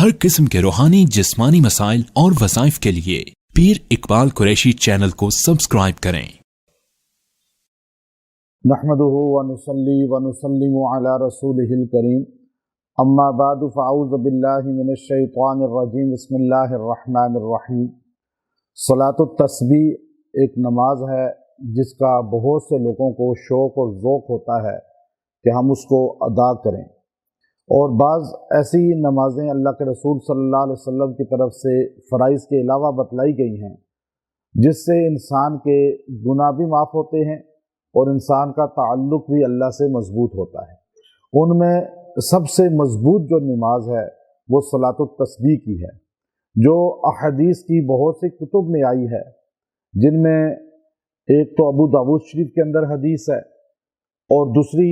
हर किस्म के रूहानी जिस्मानी मसाइल और वज़ाइफ के लिए पीर इकबाल कुरैशी चैनल को सब्सक्राइब करें। नहमदुहु व नुसल्ली व नुसल्लिमु अला रसूलिहिल करीम, अम्मा बादु फ़अऊज़ु बिल्लाहि मिनश शैतानिर रजीम, बिस्मिल्लाहिर रहमानिर रहीम। सलातुत तस्बीह एक नमाज है जिसका बहुत से लोगों को शौक़ और ज़ौक़ होता है कि हम उसको अदा करें, और बाज़ ऐसी नमाज़ें अल्लाह के रसूल सल्लल्लाहु अलैहि वसल्लम की तरफ से फ़राइज़ के अलावा बतलाई गई हैं जिससे इंसान के गुनाह भी माफ़ होते हैं और इंसान का ताल्लुक़ भी अल्लाह से मज़बूत होता है। उनमें सबसे मज़बूत जो नमाज है वो सलातुत तस्बीह की है, जो अहदीस की बहुत सी कुतुब में आई है, जिनमें एक तो अबू दाऊद शरीफ के अंदर हदीस है और दूसरी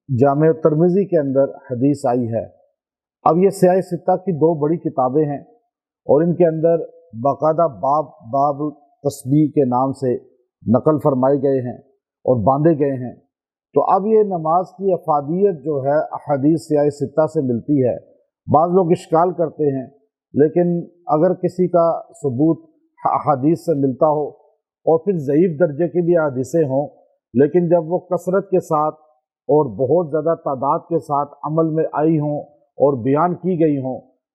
जामे तिर्मिज़ी के अंदर हदीस आई है। अब ये सियाह सित्ता की दो बड़ी किताबें हैं और इनके अंदर बाकायदा बाब तस्बीह के नाम से नकल फरमाए गए हैं और बांधे गए हैं। तो अब ये नमाज की अफादियत जो है हदीस सियाह सित्ता से मिलती है। बाज़ लोग इश्काल करते हैं, लेकिन अगर किसी का सबूत हदीस से मिलता हो और फिर ज़ईफ़ दर्जे की भी हदीसें हों, लेकिन जब वो कसरत के साथ और बहुत ज़्यादा तादाद के साथ अमल में आई हों और बयान की गई हों,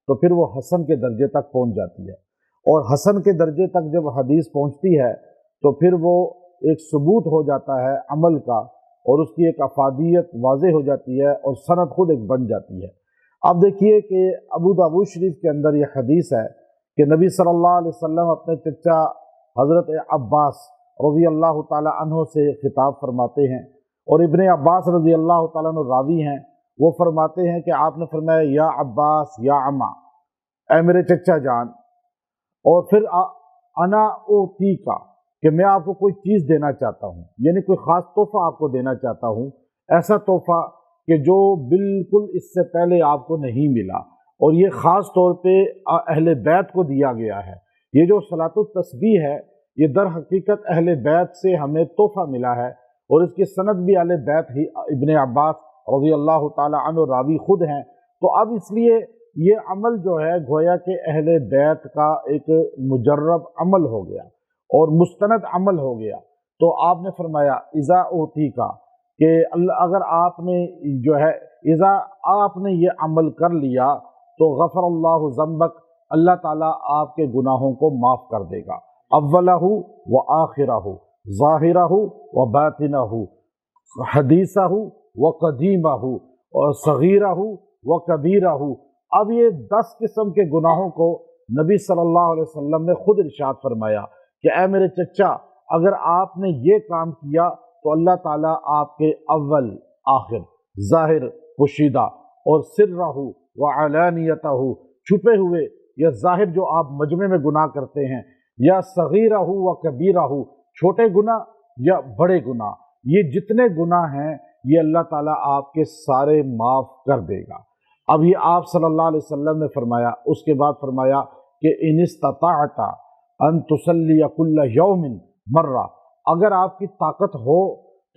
तो फिर वो हसन के दर्जे तक पहुंच जाती है। और हसन के दर्जे तक जब हदीस पहुंचती है तो फिर वो एक सबूत हो जाता है अमल का, और उसकी एक अफादियत वाज़े हो जाती है और सनद खुद एक बन जाती है। अब देखिए कि अबू दाऊद शरीफ के अंदर ये हदीस है कि नबी सल्लल्लाहु अलैहि वसल्लम अपने चचा हज़रत अब्बास रज़ी अल्लाह ताला अन्हु से खिताब फरमाते हैं, और इब्ने अब्बास रज़ी अल्लाह ताला अन्हु रावी हैं। वो फरमाते हैं कि आपने फरमाया या अब्बास या अम्मा, ऐ मेरे चचा जान, और फिर अना ओती का, कि मैं आपको कोई चीज़ देना चाहता हूँ, यानी कोई ख़ास तोहफ़ा आपको देना चाहता हूँ, ऐसा तोहफ़ा कि जो बिल्कुल इससे पहले आपको नहीं मिला, और ये ख़ास तौर पे अहले बैत को दिया गया है। ये जो सलातुत तस्बीह है ये दर हकीकत अहले बैत से हमें तोहफ़ा मिला है, और इसकी सनद भी अहले बैत ही इब्ने अब्बास रज़ी अल्लाह ताला अन्हु रावी खुद हैं। तो अब इसलिए ये अमल जो है गोया के अहले बैत का एक मुजर्रब अमल हो गया और मुस्तनद अमल हो गया। तो आपने फरमाया इज़ा ओती का, कि अगर आपने जो है इज़ा आपने ये अमल कर लिया तो गफ़रल्लाहु ज़ंबक, अल्लाह ताला आपके गुनाहों को माफ़ कर देगा। अव्वलहु व आखिरहु, ज़ाहिरहु व बातिनहु, हदीसहु व कदीमहु, और सगीरहु व कबीरहु। अब ये 10 किस्म के गुनाहों को नबी सल्लल्लाहु अलैहि वसल्लम ने खुद इरशाद फरमाया कि ऐ मेरे चचा, अगर आपने ये काम किया तो अल्लाह ताला आपके अव्वल, आखिर, ज़ाहिर, पोशीदा, और सिर्रहु व अलानियतहु, छुपे हुए या ज़ाहिर जो आप मजमे में गुनाह करते हैं, या सगीरहु व कबीरहु, छोटे गुनाह या बड़े गुनाह, ये जितने गुनाह हैं ये अल्लाह ताला आपके सारे माफ़ कर देगा। अब ये आप सल्लल्लाहु अलैहि वसल्लम ने फरमाया, उसके बाद फरमाया कि इन इस्तताअता अन तुसल्ली कुल्ल यौमिन मर्रा, अगर आपकी ताकत हो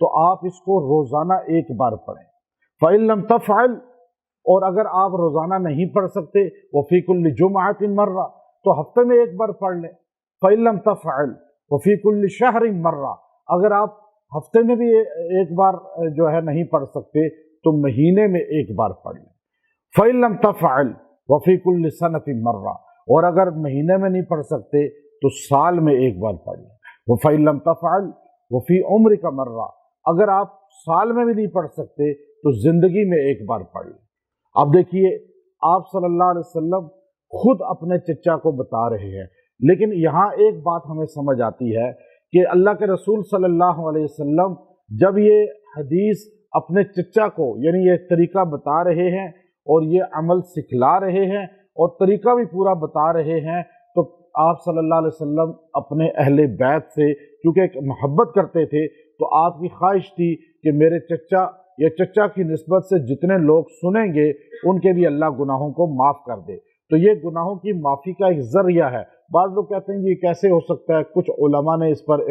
तो आप इसको रोज़ाना एक बार पढ़ें। फ़इन लम तफ़अल, और अगर आप रोज़ाना नहीं पढ़ सकते, वफ़ी कुल्ल जुमअतिन मर्रा, तो हफ्ते में एक बार पढ़ लें। फ़इन लम तफ़अल वफ़ी कुल्ल शहरिन मर्रा, अगर आप हफ्ते में भी एक बार जो है नहीं पढ़ सकते तो महीने में एक बार पढ़ लें। फ़इन लम तफ़अल वफ़ी कुल्ल सनतिन मर्रा, और अगर महीने में नहीं पढ़ सकते तो साल में एक बार पढ़ लें। फ़इन लम तफ़अल वफ़ी उम्र का मर्रा, अगर आप साल में भी नहीं पढ़ सकते तो ज़िंदगी में एक बार पढ़ लें। अब देखिए आप सल्लल्लाहु अलैहि वसल्लम खुद अपने चचा को बता रहे हैं, लेकिन यहाँ एक बात हमें समझ आती है कि अल्लाह के रसूल सल्लल्लाहु अलैहि वसल्लम जब ये हदीस अपने चचा को, यानी ये तरीका बता रहे हैं और ये अमल सिखला रहे हैं और तरीका भी पूरा बता रहे हैं, तो आप सल्लल्लाहु अलैहि वसल्लम अपने अहले बैत से चूँकि एक मोहब्बत करते थे, तो आपकी ख्वाहिश थी कि मेरे चचा या चचा की निस्बत से जितने लोग सुनेंगे उनके भी अल्लाह गुनाहों को माफ़ कर दे। तो ये गुनाहों की माफ़ी का एक ज़रिया है। बाज़ लोग कहते हैं ये कैसे हो सकता है, कुछ उलमा ने इस पर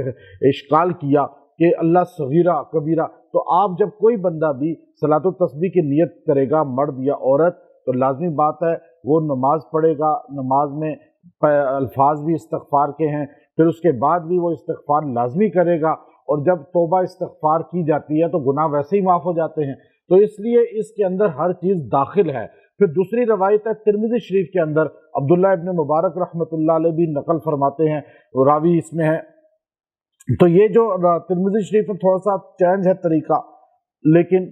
इश्काल किया कि अल्लाह सगीरा कबीरा। तो आप जब कोई बंदा भी सलातुत तस्बीह की नियत करेगा, मर्द या औरत, तो लाजमी बात है وہ نماز پڑھے گا، نماز میں الفاظ بھی استغفار کے ہیں، پھر اس کے بعد بھی وہ استغفار لازمی کرے گا، اور جب توبہ استغفار کی جاتی ہے تو گناہ ویسے ہی معاف ہو جاتے ہیں، تو اس لیے اس کے اندر ہر چیز داخل ہے۔ پھر دوسری روایت ہے ترمذی شریف کے اندر، عبداللہ ابن مبارک رحمۃ اللہ علیہ بھی نقل فرماتے ہیں، راوی اس میں ہے۔ تو یہ جو ترمذی شریف میں تھوڑا سا چینج ہے طریقہ، لیکن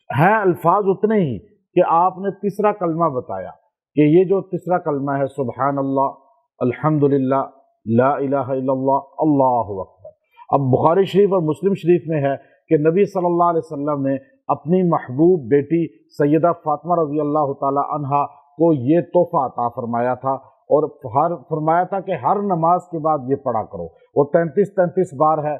ہیں الفاظ اتنے ہی کہ آپ نے تیسرا کلمہ بتایا کہ یہ جو تیسرا کلمہ ہے سبحان اللہ، الحمدللہ، لا الہ الا اللہ، اللہ اکبر۔ اب بخاری شریف اور مسلم شریف میں ہے کہ نبی صلی اللہ علیہ وسلم نے اپنی محبوب بیٹی سیدہ فاطمہ رضی اللہ تعالی عنہا کو یہ تحفہ عطا فرمایا تھا، اور فرمایا تھا کہ ہر نماز کے بعد یہ پڑھا کرو۔ وہ 33 بار ہے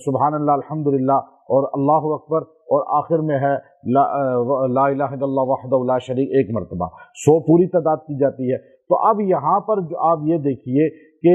سبحان اللہ، الحمدللہ اور اللہ اکبر، اور آخر میں ہے لا الہ الا اللہ وحدہ لا شریک، ایک مرتبہ 100 پوری تعداد کی جاتی ہے۔ تو اب یہاں پر جو آپ یہ دیکھیے کہ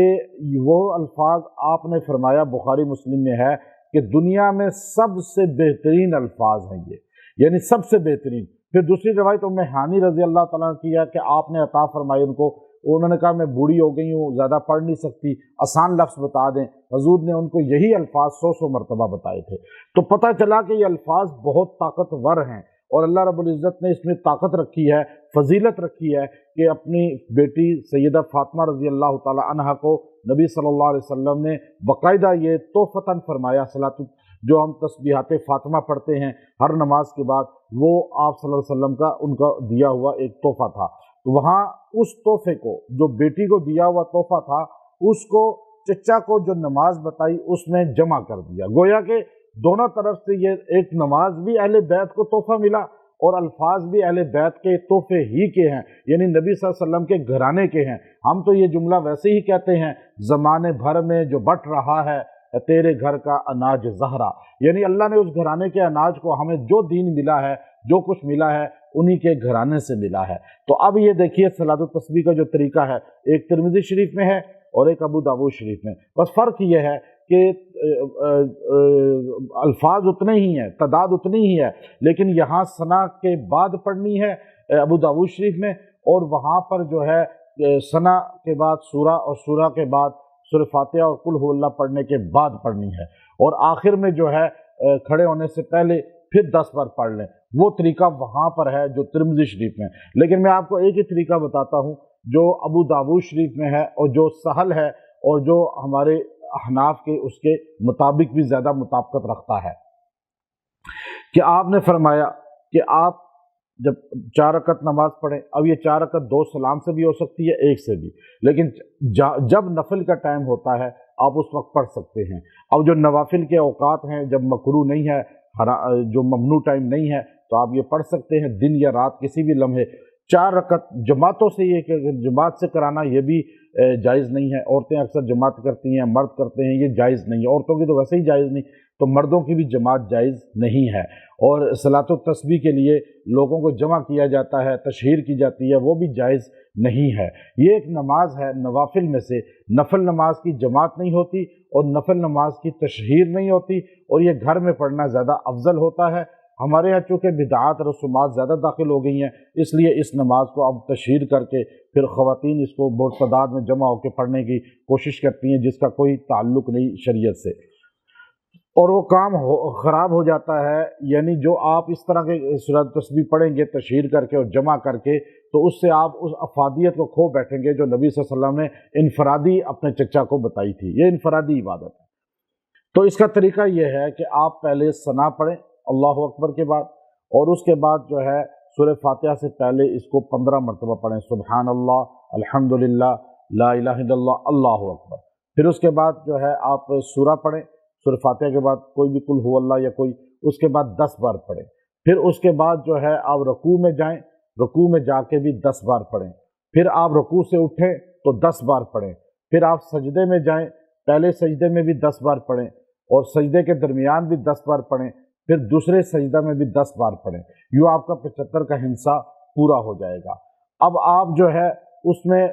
وہ الفاظ آپ نے فرمایا بخاری مسلم میں ہے کہ دنیا میں سب سے بہترین الفاظ ہیں یہ، یعنی سب سے بہترین۔ پھر دوسری روایت ام ہانی رضی اللہ تعالیٰ کی ہے کہ آپ نے عطا فرمائی ان کو، انہوں نے کہا میں بوڑھی ہو گئی ہوں، زیادہ پڑھ نہیں سکتی، آسان لفظ بتا دیں۔ حضور نے ان کو یہی الفاظ 100 مرتبہ بتائے تھے۔ تو پتہ چلا کہ یہ الفاظ بہت طاقتور ہیں، اور اللہ رب العزت نے اس میں طاقت رکھی ہے، فضیلت رکھی ہے کہ اپنی بیٹی سیدہ فاطمہ رضی اللہ تعالی عنہا کو نبی صلی اللہ علیہ وسلم نے باقاعدہ یہ تحفتاً فرمایا۔ صلاۃ جو ہم تسبیحات فاطمہ پڑھتے ہیں ہر نماز کے بعد، وہ آپ صلی اللہ علیہ وسلم کا ان کا دیا ہوا ایک تحفہ تھا۔ تو وہاں اس تحفے کو، جو بیٹی کو دیا ہوا تحفہ تھا، اس کو چچا کو جو نماز بتائی اس میں جمع کر دیا، گویا کہ دونوں طرف سے یہ ایک نماز بھی اہل بیت کو تحفہ ملا، اور الفاظ بھی اہل بیت کے تحفے ہی کے ہیں، یعنی نبی صلی اللہ علیہ وسلم کے گھرانے کے ہیں۔ ہم تو یہ جملہ ویسے ہی کہتے ہیں، زمانے بھر میں جو بٹ رہا ہے تیرے گھر کا اناج زہرا، یعنی اللہ نے اس گھرانے کے اناج کو، ہمیں جو دین ملا ہے، جو کچھ ملا ہے، انہی کے گھرانے سے ملا ہے۔ تو اب یہ دیکھیے صلاۃ التسبیح کا جو طریقہ ہے، ایک ترمذی شریف میں ہے اور ایک ابو داؤد شریف میں، بس فرق یہ ہے کہ الفاظ اتنے ہی ہیں، تعداد اتنی ہی ہے، لیکن یہاں ثنا کے بعد پڑھنی ہے ابو داؤد شریف میں، اور وہاں پر جو ہے ثنا کے بعد سورہ، اور سورہ کے بعد سورہ فاتحہ اور قل هو اللہ پڑھنے کے بعد پڑھنی ہے، اور آخر میں جو ہے کھڑے ہونے سے پہلے پھر 10 بار پڑھ لیں۔ وہ طریقہ وہاں پر ہے جو ترمذی شریف میں، لیکن میں آپ کو ایک ہی طریقہ بتاتا ہوں جو ابو داؤد شریف میں ہے، اور جو سہل ہے، اور جو ہمارے احناف کے اس کے مطابق بھی زیادہ مطابقت رکھتا ہے، کہ آپ نے فرمایا کہ آپ جب 4 رکعت نماز پڑھیں، اب یہ 4 رکعت 2 سلام سے بھی ہو سکتی ہے، ایک سے بھی، لیکن جب نفل کا ٹائم ہوتا ہے آپ اس وقت پڑھ سکتے ہیں۔ اب جو نوافل کے اوقات ہیں، جب مکروہ نہیں ہے، جو ممنوع ٹائم نہیں ہے، تو آپ یہ پڑھ سکتے ہیں دن یا رات کسی بھی لمحے۔ 4 رکعت جماعتوں سے، یہ کہ جماعت سے کرانا یہ بھی جائز نہیں ہے، عورتیں اکثر جماعت کرتی ہیں، مرد کرتے ہیں، یہ جائز نہیں ہے، عورتوں کی تو ویسے ہی جائز نہیں، تو مردوں کی بھی جماعت جائز نہیں ہے۔ اور صلاۃ التسبیح کے لیے لوگوں کو جمع کیا جاتا ہے، تشہیر کی جاتی ہے، وہ بھی جائز نہیں ہے۔ یہ ایک نماز ہے نوافل میں سے، نفل نماز کی جماعت نہیں ہوتی اور نفل نماز کی تشہیر نہیں ہوتی، اور یہ گھر میں پڑھنا زیادہ افضل ہوتا ہے۔ ہمارے ہاں چونکہ بدعات رسومات زیادہ داخل ہو گئی ہیں، اس لیے اس نماز کو اب تشہیر کر کے پھر خواتین اس کو بڑی تعداد میں جمع ہو کے پڑھنے کی کوشش کرتی ہیں، جس کا کوئی تعلق نہیں شریعت سے، اور وہ کام خراب ہو جاتا ہے۔ یعنی جو آپ اس طرح کے صلاۃ تسبیح پڑھیں گے تشہیر کر کے اور جمع کر کے، تو اس سے آپ اس افادیت کو کھو بیٹھیں گے جو نبی صلی اللہ علیہ وسلم نے انفرادی اپنے چچا کو بتائی تھی۔ یہ انفرادی عبادت ہے۔ تو اس کا طریقہ یہ ہے کہ آپ پہلے ثنا پڑھیں اللہ اکبر کے بعد، اور اس کے بعد جو ہے سورہ فاتحہ سے پہلے اس کو 15 مرتبہ پڑھیں، سبحان اللہ، الحمدللہ، لا الہ الا اللہ، اللہ اکبر۔ پھر اس کے بعد جو ہے آپ سورہ پڑھیں، سورہ فاتحہ کے بعد کوئی بھی قل هو اللہ یا کوئی، اس کے بعد 10 بار پڑھیں۔ پھر اس کے بعد جو ہے آپ رکوع میں جائیں، رکوع میں جا کے بھی 10 بار پڑھیں۔ پھر آپ رکوع سے اٹھیں تو 10 بار پڑھیں۔ پھر آپ سجدے میں جائیں، پہلے سجدے میں بھی 10 بار پڑھیں، اور سجدے کے درمیان بھی 10 بار پڑھیں، پھر دوسرے سجدہ میں بھی 10 بار پڑھیں۔ یوں آپ کا 75 کا ہندسہ پورا ہو جائے گا۔ اب آپ جو ہے اس میں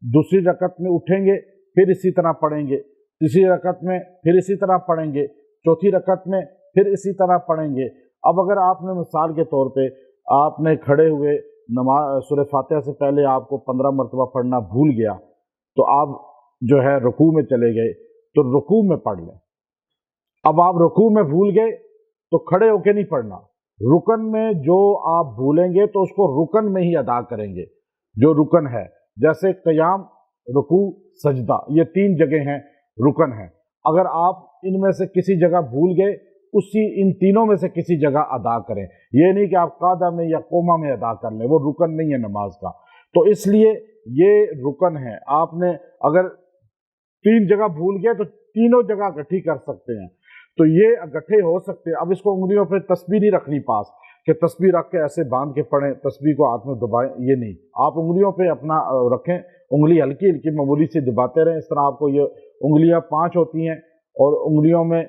دوسری رکعت میں اٹھیں گے، پھر اسی طرح پڑھیں گے، تیسری رکعت میں پھر اسی طرح پڑھیں گے، چوتھی رکعت میں پھر اسی طرح پڑھیں گے۔ اب اگر آپ نے مثال کے طور پہ آپ نے کھڑے ہوئے नमाज सूरह फातिहा से पहले आपको 15 मरतबा पढ़ना भूल गया तो आप जो है रुकू में चले गए तो रुकू में पढ़ लें। अब आप रुकू में भूल गए तो खड़े होके नहीं पढ़ना, रुकन में जो आप भूलेंगे तो उसको रुकन में ही अदा करेंगे जो रुकन है। जैसे क़याम, रुकू, सजदा, ये 3 जगह हैं रुकन है। अगर आप इनमें से किसी जगह भूल गए इन तीनों में से किसी जगह अदा करें। ये नहीं कि आप कादा में या कोमा में अदा कर लें, वो रुकन नहीं है नमाज का। तो इसलिए ये रुकन है। आपने अगर 3 जगह भूल गए तो तीनों जगह इकट्ठी कर सकते हैं, तो ये इकट्ठे हो सकते हैं। अब इसको उंगलियों पे तस्बीह नहीं रखनी पास कि तस्बीह रख के ऐसे बांध के पढ़ें, तस्बीह को हाथ में दबाएं, ये नहीं। आप उंगलियों पे अपना रखें, उंगली हल्की हल्की मामूली से दबाते रहें। इस तरह आपको ये उंगलियां 5 होती हैं और उंगलियों में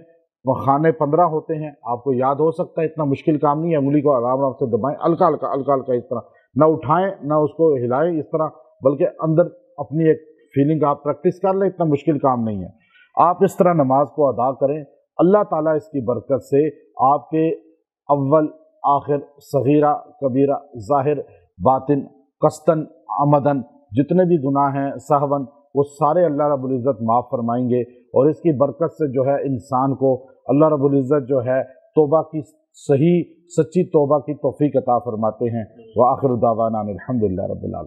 खाने 15 होते हैं, आपको याद हो सकता है, इतना मुश्किल काम नहीं है। उंगली को आराम आराम से दबाएं, हल्का हल्का हल्का हल्का, इस तरह ना उठाएं ना उसको हिलाएं इस तरह, बल्कि अंदर अपनी एक फीलिंग आप प्रैक्टिस कर लें, इतना मुश्किल काम नहीं है। आप इस तरह नमाज को अदा करें, अल्लाह ताला इसकी बरकत से आपके अव्वल आखिर, सगीरा कबीरा, ज़ाहिर बातिन, कस्तन आमदन, जितने भी गुनाह हैं सहवन, वो सारे अल्लाह रब्बुल इज़्ज़त माफ़ फरमाएंगे। और इसकी बरकत से जो है इंसान को अल्लाह रब्बुल इज़्ज़त जो है तौबा की सही सच्ची तौबा की तौफीक अता फरमाते हैं। व आखिर दावाना अनिल हम्दुलिल्लाहि रब्बिल आलमीन।